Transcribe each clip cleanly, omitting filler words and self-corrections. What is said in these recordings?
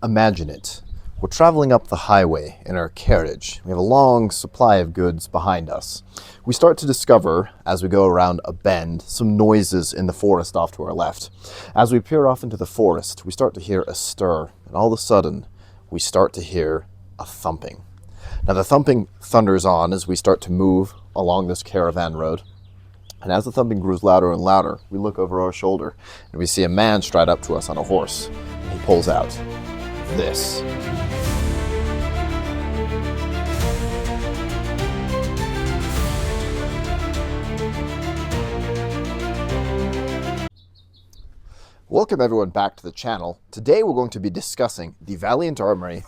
Imagine it. We're traveling up the highway in our carriage. We have a long supply of goods behind us. We start to discover, as we go around a bend, some noises in the forest off to our left. As we peer off into the forest, we start to hear a stir, and all of a sudden, we start to hear a thumping. Now the thumping thunders on as we start to move along this caravan road. And as the thumping grows louder and louder, we look over our shoulder and we see a man stride up to us on a horse. He pulls out this. Welcome everyone back to the channel. Today we're going to be discussing the Valiant Armory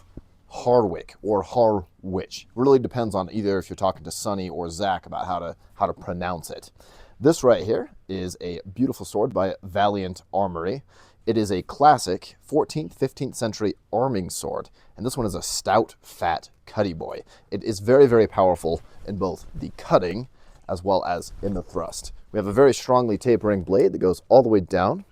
Harwich or Harwich. It really depends on either if you're talking to Sonny or Zach about how to pronounce it. This right here is a beautiful sword by Valiant Armory. It is a classic 14th, 15th century arming sword, and this one is a stout, fat cutty boy. It is very, very powerful in both the cutting as well as in the thrust. We have a very strongly tapering blade that goes all the way down,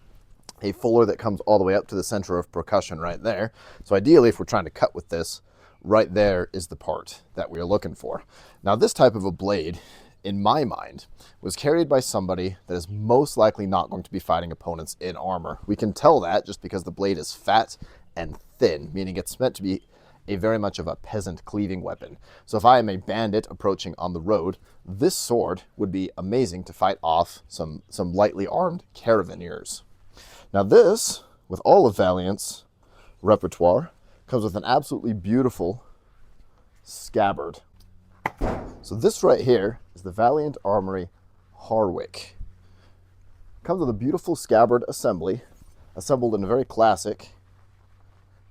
a fuller that comes all the way up to the center of percussion right there. So ideally, if we're trying to cut with this, right there is the part that we are looking for. Now, this type of a blade, in my mind, was carried by somebody that is most likely not going to be fighting opponents in armor. We can tell that just because the blade is fat and thin, meaning it's meant to be a very much of a peasant cleaving weapon. So if I am a bandit approaching on the road, this sword would be amazing to fight off some lightly armed caravaneers. Now this, with all of Valiant's repertoire, comes with an absolutely beautiful scabbard. So this right here is the Valiant Armory Harwich. Comes with a beautiful scabbard assembly, assembled in a very classic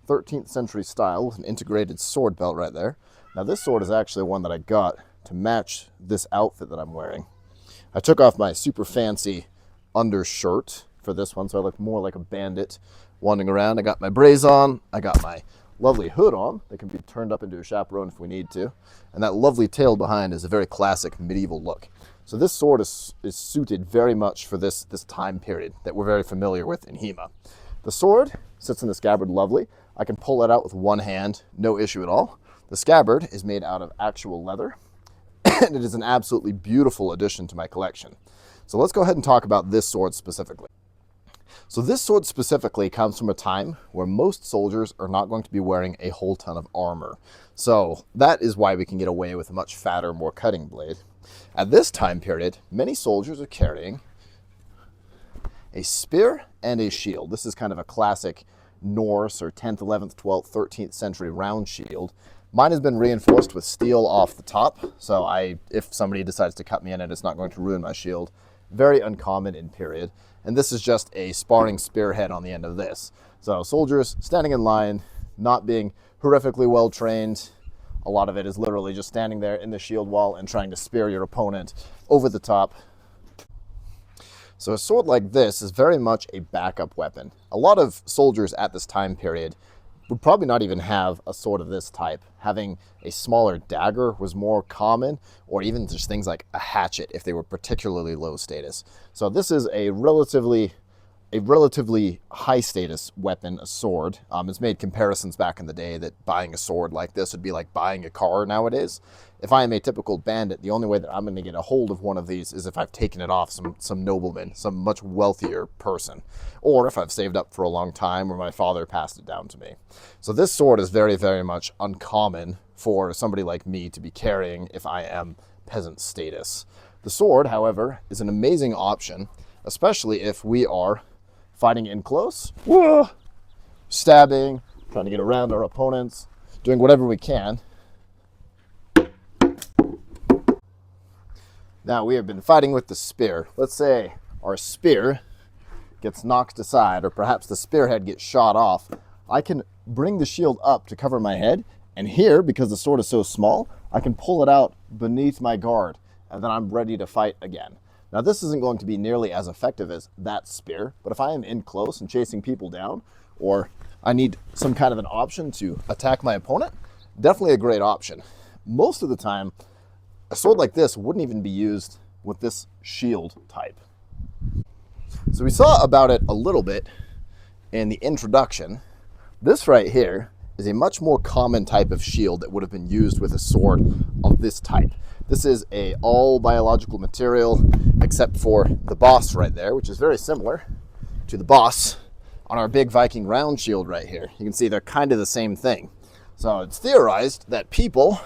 13th century style with an integrated sword belt right there. Now this sword is actually one that I got to match this outfit that I'm wearing. I took off my super fancy undershirt for this one, so I look more like a bandit wandering around. I got my brace on, I got my lovely hood on that can be turned up into a chaperone if we need to, and that lovely tail behind is a very classic medieval look. So this sword is suited very much for this time period that we're very familiar with in HEMA. The sword sits in the scabbard lovely. I can pull it out with one hand, no issue at all. The scabbard is made out of actual leather, and it is an absolutely beautiful addition to my collection. So let's go ahead and talk about this sword specifically. So this sword specifically comes from a time where most soldiers are not going to be wearing a whole ton of armor. So that is why we can get away with a much fatter, more cutting blade. At this time period, many soldiers are carrying a spear and a shield. This is kind of a classic Norse or 10th, 11th, 12th, 13th century round shield. Mine has been reinforced with steel off the top, so if somebody decides to cut me in it, it's not going to ruin my shield. Very uncommon in period. And this is just a sparring spearhead on the end of this. So soldiers standing in line, not being horrifically well trained. A lot of it is literally just standing there in the shield wall and trying to spear your opponent over the top. So a sword like this is very much a backup weapon. A lot of soldiers at this time period would probably not even have a sword of this type. Having a smaller dagger was more common, or even just things like a hatchet if they were particularly low status. So this is a relatively high status weapon, a sword. It's made comparisons back in the day that buying a sword like this would be like buying a car nowadays. If I am a typical bandit, the only way that I'm going to get a hold of one of these is if I've taken it off some nobleman, some much wealthier person, or if I've saved up for a long time or my father passed it down to me. So this sword is very, very much uncommon for somebody like me to be carrying if I am peasant status. The sword, however, is an amazing option, especially if we are fighting in close, stabbing, trying to get around our opponents, doing whatever we can. Now we have been fighting with the spear. Let's say our spear gets knocked aside, or perhaps the spearhead gets shot off. I can bring the shield up to cover my head, and here, because the sword is so small, I can pull it out beneath my guard, and then I'm ready to fight again. Now this isn't going to be nearly as effective as that spear, but if I am in close and chasing people down, or I need some kind of an option to attack my opponent, definitely a great option. Most of the time, a sword like this wouldn't even be used with this shield type. So we saw about it a little bit in the introduction, This right here is a much more common type of shield that would have been used with a sword of this type. This is a all biological material except for the boss right there, which is very similar to the boss on our big Viking round shield right here. You can see they're kind of the same thing. So it's theorized that people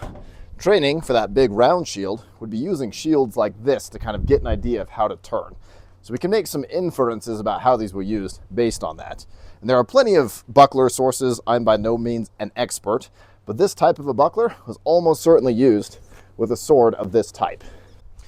training for that big round shield would be using shields like this to kind of get an idea of how to turn. So we can make some inferences about how these were used based on that. And there are plenty of buckler sources. I'm by no means an expert, but this type of a buckler was almost certainly used with a sword of this type.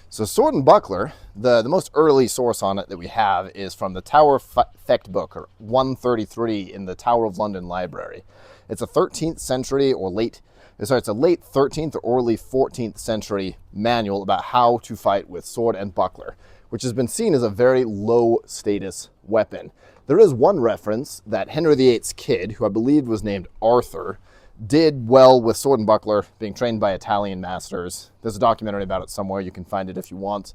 So sword and buckler, the most early source on it that we have is from the Tower Fecht book, or 133 in the Tower of London Library. It's a 13th century or it's a late 13th or early 14th century manual about how to fight with sword and buckler, which has been seen as a very low status weapon. There is one reference that Henry VIII's kid, who I believe was named Arthur, did well with sword and buckler, being trained by Italian masters. There's a documentary about it somewhere. You can find it if you want.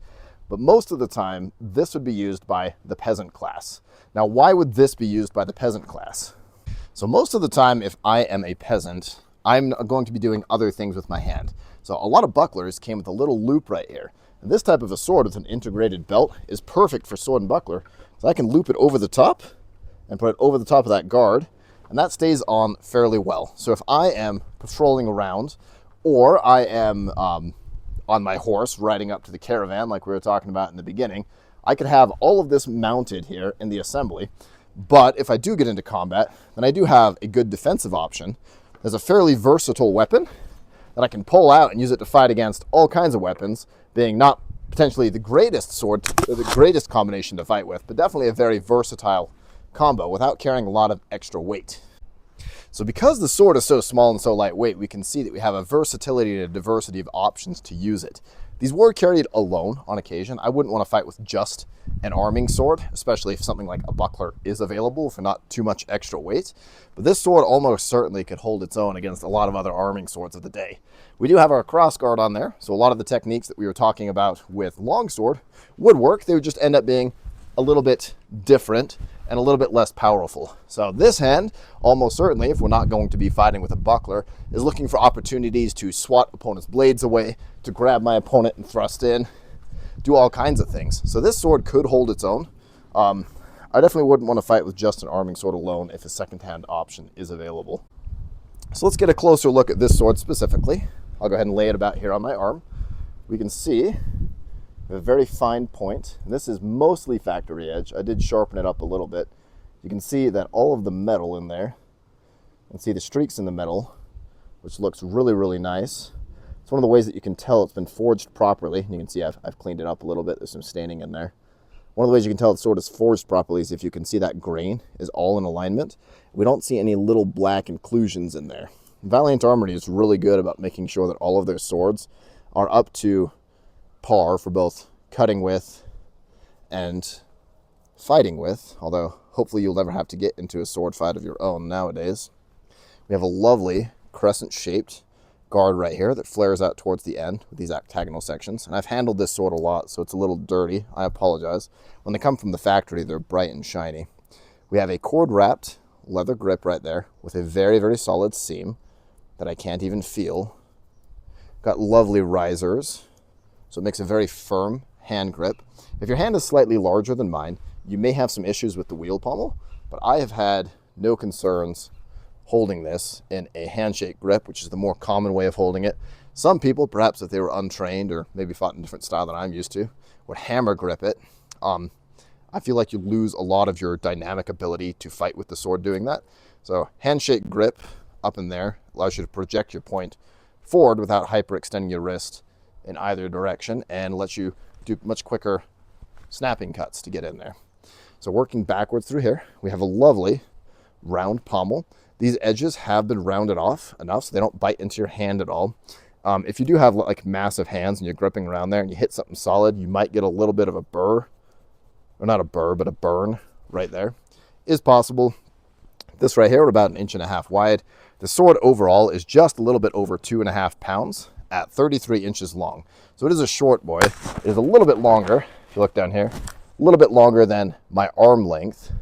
But most of the time, this would be used by the peasant class. Now, why would this be used by the peasant class? So most of the time, if I am a peasant, I'm going to be doing other things with my hand. So a lot of bucklers came with a little loop right here. And this type of a sword with an integrated belt is perfect for sword and buckler. So I can loop it over the top and put it over the top of that guard, and that stays on fairly well. So if I am patrolling around, or I am on my horse riding up to the caravan like we were talking about in the beginning, I could have all of this mounted here in the assembly. But if I do get into combat, then I do have a good defensive option. There's a fairly versatile weapon that I can pull out and use it to fight against all kinds of weapons, being not potentially the greatest sword, or the greatest combination to fight with, but definitely a very versatile combo without carrying a lot of extra weight. So because the sword is so small and so lightweight, we can see that we have a versatility and a diversity of options to use it. These were carried alone on occasion. I wouldn't want to fight with just an arming sword, especially if something like a buckler is available for not too much extra weight. But this sword almost certainly could hold its own against a lot of other arming swords of the day. We do have our crossguard on there, so a lot of the techniques that we were talking about with longsword would work. They would just end up being a little bit different and a little bit less powerful. So this hand, almost certainly, if we're not going to be fighting with a buckler, is looking for opportunities to swat opponent's blades away, to grab my opponent and thrust in, do all kinds of things. So this sword could hold its own. I definitely wouldn't want to fight with just an arming sword alone if a second-hand option is available. So let's get a closer look at this sword specifically. I'll go ahead and lay it about here on my arm. We can see a very fine point. And this is mostly factory edge. I did sharpen it up a little bit. You can see that all of the metal in there, and see the streaks in the metal, which looks really, really nice. It's one of the ways that you can tell it's been forged properly. And you can see I've cleaned it up a little bit. There's some staining in there. One of the ways you can tell the sword is forged properly is if you can see that grain is all in alignment. We don't see any little black inclusions in there. Valiant Armory is really good about making sure that all of their swords are up to par for both cutting with and fighting with, although hopefully you'll never have to get into a sword fight of your own nowadays. We have a lovely crescent-shaped guard right here that flares out towards the end with these octagonal sections. And I've handled this sword a lot, so it's a little dirty. I apologize. When they come from the factory, they're bright and shiny. We have a cord-wrapped leather grip right there with a very, very solid seam that I can't even feel. Got lovely risers, so it makes a very firm hand grip. If your hand is slightly larger than mine, you may have some issues with the wheel pommel, but I have had no concerns holding this in a handshake grip, which is the more common way of holding it. Some people, perhaps if they were untrained or maybe fought in a different style than I'm used to, would hammer grip it. I feel like you lose a lot of your dynamic ability to fight with the sword doing that. So handshake grip up in there allows you to project your point forward without hyperextending your wrist in either direction, and lets you do much quicker snapping cuts to get in there. So working backwards through here, we have a lovely round pommel. These edges have been rounded off enough so they don't bite into your hand at all. If you do have like massive hands and you're gripping around there and you hit something solid, you might get a little bit of a burr, or not a burr, but a burn right there. Is possible. This right here, about 1.5 inches wide. The sword overall is just a little bit over 2.5 pounds at 33 inches long. So it is a short boy. It is a little bit longer, if you look down here, a little bit longer than my arm length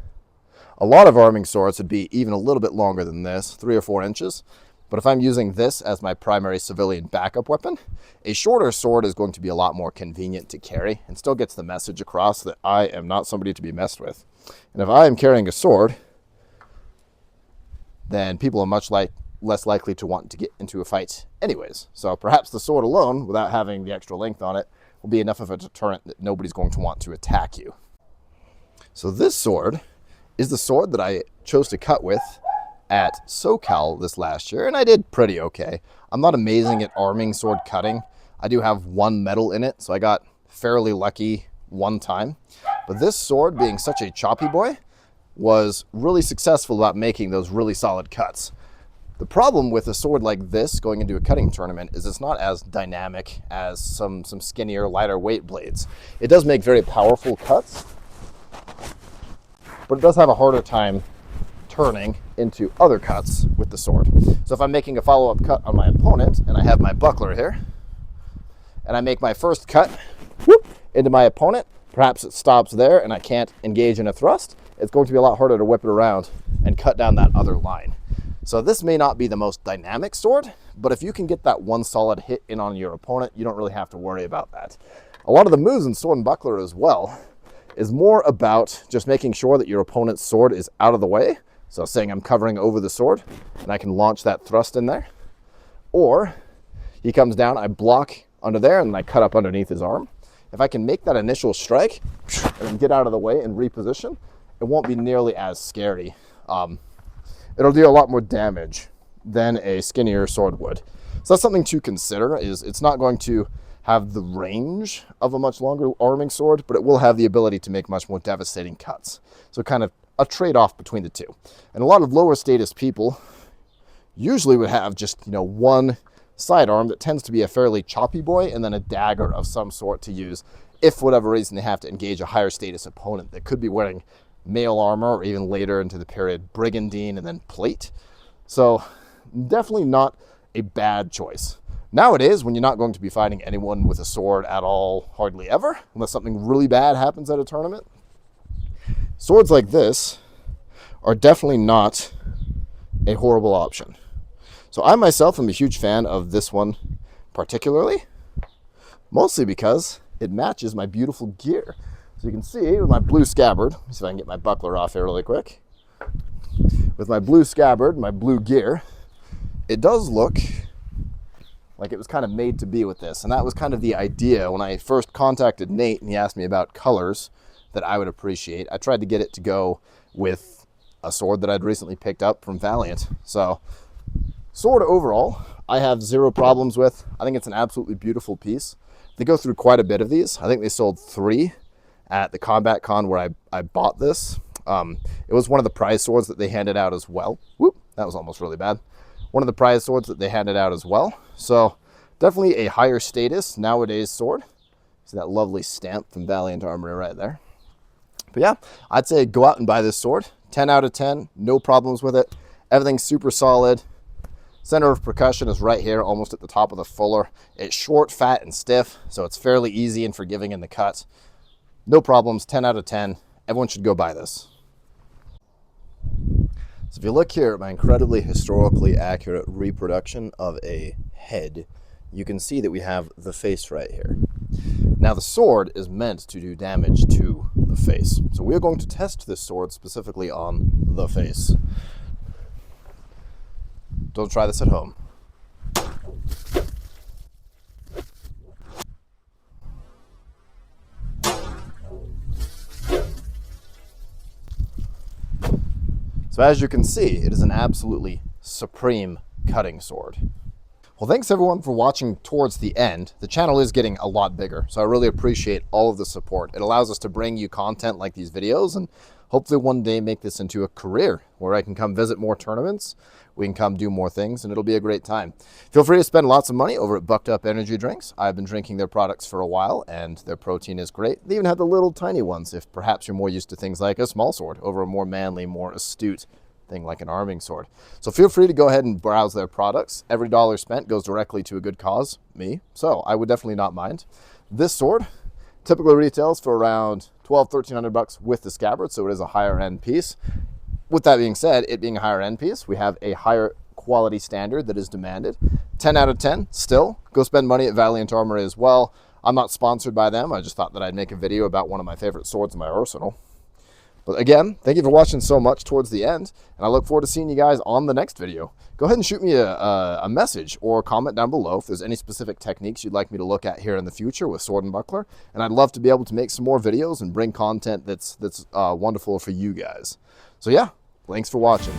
A lot of arming swords would be even a little bit longer than this, 3 or 4 inches. But if I'm using this as my primary civilian backup weapon, a shorter sword is going to be a lot more convenient to carry and still gets the message across that I am not somebody to be messed with. And if I am carrying a sword, then people are much less likely to want to get into a fight anyways. So perhaps the sword alone, without having the extra length on it, will be enough of a deterrent that nobody's going to want to attack you. So this sword is the sword that I chose to cut with at SoCal this last year, and I did pretty okay. I'm not amazing at arming sword cutting. I do have 1 medal in it, so I got fairly lucky one time. But this sword, being such a choppy boy, was really successful about making those really solid cuts. The problem with a sword like this going into a cutting tournament is it's not as dynamic as some skinnier, lighter weight blades. It does make very powerful cuts, but it does have a harder time turning into other cuts with the sword. So if I'm making a follow-up cut on my opponent, and I have my buckler here, and I make my first cut into my opponent, perhaps it stops there and I can't engage in a thrust, it's going to be a lot harder to whip it around and cut down that other line. So this may not be the most dynamic sword, but if you can get that one solid hit in on your opponent, you don't really have to worry about that. A lot of the moves in sword and buckler as well is more about just making sure that your opponent's sword is out of the way. So saying I'm covering over the sword and I can launch that thrust in there. Or he comes down, I block under there and I cut up underneath his arm. If I can make that initial strike and then get out of the way and reposition, it won't be nearly as scary. It'll do a lot more damage than a skinnier sword would. So that's something to consider. Is it's not going to have the range of a much longer arming sword, but it will have the ability to make much more devastating cuts. So kind of a trade-off between the two. And a lot of lower status people usually would have just, one sidearm that tends to be a fairly choppy boy and then a dagger of some sort to use if for whatever reason they have to engage a higher status opponent that could be wearing mail armor or even later into the period brigandine and then plate. So definitely not a bad choice. Nowadays, when you're not going to be fighting anyone with a sword at all, hardly ever, unless something really bad happens at a tournament, swords like this are definitely not a horrible option. So I myself am a huge fan of this one particularly, mostly because it matches my beautiful gear. So you can see with my blue scabbard, let me see if I can get my buckler off here really quick. With my blue scabbard, my blue gear, it does look like it was kind of made to be with this. And that was kind of the idea when I first contacted Nate and he asked me about colors that I would appreciate. I tried to get it to go with a sword that I'd recently picked up from Valiant. So sword overall, I have zero problems with. I think it's an absolutely beautiful piece. They go through quite a bit of these. I think they sold 3 at the Combat Con where I bought this. It was one of the prize swords that they handed out as well. Whoop, that was almost really bad. One of the prize swords that they handed out as well. So definitely a higher status nowadays sword. See that lovely stamp from Valiant Armory right there. But yeah, I'd say go out and buy this sword. 10 out of 10, no problems with it. Everything's super solid. Center of percussion is right here, almost at the top of the fuller. It's short, fat, and stiff, so it's fairly easy and forgiving in the cut. No problems, 10 out of 10. Everyone should go buy this. So if you look here at my incredibly historically accurate reproduction of a head, you can see that we have the face right here. Now the sword is meant to do damage to the face. So we're going to test this sword specifically on the face. Don't try this at home. So as you can see, it is an absolutely supreme cutting sword. Well, thanks everyone for watching towards the end. The channel is getting a lot bigger, so I really appreciate all of the support. It allows us to bring you content like these videos and hopefully one day make this into a career where I can come visit more tournaments, we can come do more things, and it'll be a great time. Feel free to spend lots of money over at Bucked Up Energy Drinks. I've been drinking their products for a while, and their protein is great. They even have the little tiny ones if perhaps you're more used to things like a small sword over a more manly, more astute thing like an arming sword. So feel free to go ahead and browse their products. Every dollar spent goes directly to a good cause, me. So I would definitely not mind. This sword typically retails for around $1,200–1,300 with the scabbard, so it is a higher end piece. with that being said, it being a higher end piece, we have a higher quality standard that is demanded. 10 out of 10 still. Go spend money at Valiant Armory as well. I'm not sponsored by them. I just thought that I'd make a video about one of my favorite swords in my arsenal. But again, thank you for watching so much towards the end, and I look forward to seeing you guys on the next video. Go ahead and shoot me a message or comment down below if there's any specific techniques you'd like me to look at here in the future with sword and buckler, and I'd love to be able to make some more videos and bring content that's wonderful for you guys. So yeah, thanks for watching.